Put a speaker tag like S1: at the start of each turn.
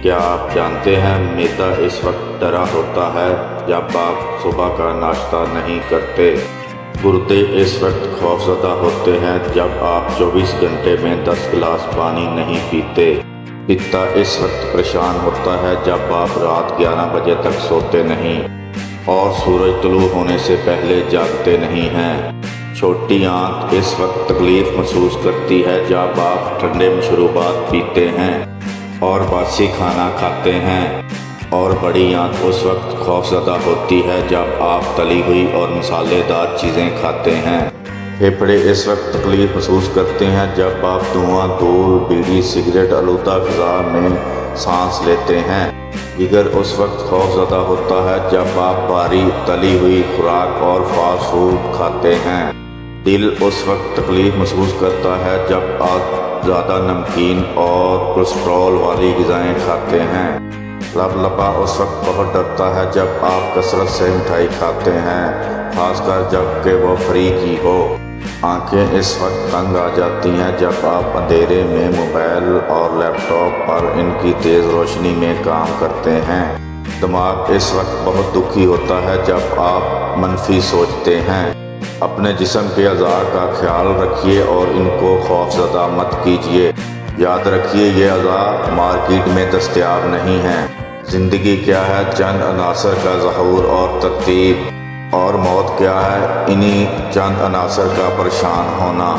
S1: کیا آپ جانتے ہیں معدہ اس وقت ڈرا ہوتا ہے جب آپ صبح کا ناشتہ نہیں کرتے؟ گردے اس وقت خوفزدہ ہوتے ہیں جب آپ 24 گھنٹے میں 10 گلاس پانی نہیں پیتے۔ پتا اس وقت پریشان ہوتا ہے جب آپ رات 11 بجے تک سوتے نہیں اور سورج طلوع ہونے سے پہلے جاگتے نہیں ہیں۔ چھوٹی آنت اس وقت تکلیف محسوس کرتی ہے جب آپ ٹھنڈے مشروبات پیتے ہیں اور باسی کھانا کھاتے ہیں، اور بڑی آنت اس وقت خوفزدہ ہوتی ہے جب آپ تلی ہوئی اور مسالے دار چیزیں کھاتے ہیں۔ پھیپھڑے اس وقت تکلیف محسوس کرتے ہیں جب آپ دھواں، دھول، بیڑی، سگریٹ آلودہ فضا میں سانس لیتے ہیں۔ جگر اس وقت خوفزدہ ہوتا ہے جب آپ بھاری تلی ہوئی خوراک اور فاسٹ فوڈ کھاتے ہیں۔ دل اس وقت تکلیف محسوس کرتا ہے جب آپ زیادہ نمکین اور کولیسٹرول والی غذائیں کھاتے ہیں۔ لبلبا اس وقت بہت ڈرتا ہے جب آپ کثرت سے مٹھائی کھاتے ہیں، خاص کر جب کہ وہ فری کی ہو۔ آنکھیں اس وقت تنگ آ جاتی ہیں جب آپ اندھیرے میں موبائل اور لیپ ٹاپ پر ان کی تیز روشنی میں کام کرتے ہیں۔ دماغ اس وقت بہت دکھی ہوتا ہے جب آپ منفی سوچتے ہیں۔ اپنے جسم کے اعضاء کا خیال رکھیے اور ان کو خوفزدہ مت کیجیے۔ یاد رکھیے، یہ اعضاء مارکیٹ میں دستیاب نہیں ہیں۔ زندگی کیا ہے؟ چند عناصر کا ظہور اور ترتیب، اور موت کیا ہے؟ انہی چند عناصر کا پریشان ہونا۔